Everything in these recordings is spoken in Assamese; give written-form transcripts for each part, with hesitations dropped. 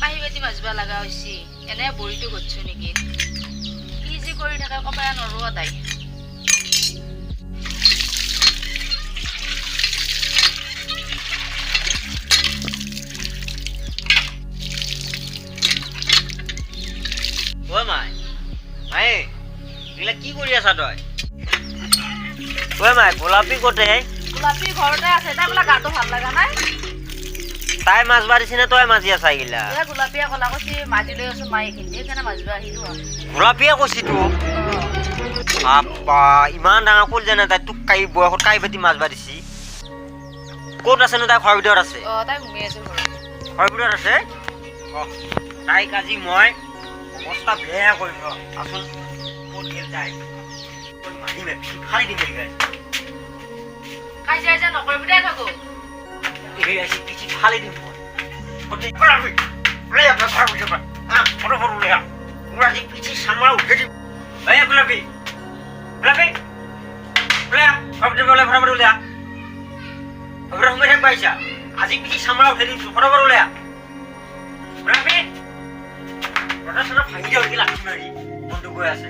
কাহি বাতি মাছবা লগা হৈছে এনে বৰিটো গছছো নেকি কি যে কৰি থাকে কবাই নৰোৱা তাই ঐ মাই মাই এগুলা কি কৰি আছা তই ঐ মাই গোলাপী কোটে গোলাপী ঘৰতে আছে তাই বোলা গাটো ভাল লগা নাই তাই মাছ মাৰিছে নে তই মাজি আছা এগুলা এ গোলাপীয়ে কলা কৈছে মাজি লৈ আছো মায়ে কিন্তু সেইকাৰণে মাজিব আহিলো গোলাপীয়ে কৈছি তোক আপা ইমান ডাঙৰ কল জানে তাই তোক কাই বয়সত কাই বাতি মাছ মাৰিছি ক'ত আছে নো তাই ঘৰৰ ভিতৰত আছে তাই ঘুমি আছে ঘৰৰ ভিতৰত আছে তাইক আজি মই অৱস্থা বেয়া কৰিম আচল ক'ত গেল তাই মাৰিমে খালি দিম কাজিয়া যে নকৰিবি দে থাকো এই আসি কিছু খালি দিম ওতে গোলাপী লে আপনার ঘর ভিতর ফটো ফটো লে ওরা যে কিছু সামলা উঠে দি এই গোলাপী গোলাপী লে ফটো বলে ফটো লে ওরা হুমে থাক পাইছা আজি কিছু সামলা উঠে দি ফটো ফটো লে গোলাপী ওটা সারা ভাঙি যাও কি লাঠি মারি বন্ধু কই আছে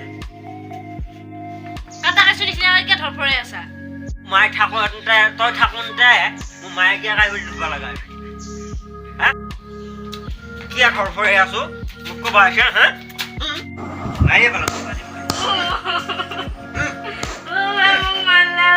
কাটাকে চুলিছ না কে ধৰফৰে আছা মাই ঠাকুরতে তই ঠাকুরতে মো মায়ে কি কাই হই দুবা লাগা হ্যাঁ কি আর ধরফরে আছো মুখ কো বাসা হ্যাঁ আইয়ে বলো মুখ মারলা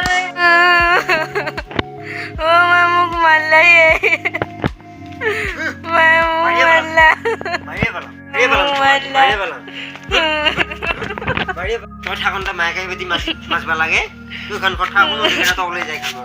তই ঠাকুরতে মায়ে কাই বেদি মাছ মাছবা লাগে তুই খান কথা কোনো দিনা তো ওলাই যাই খান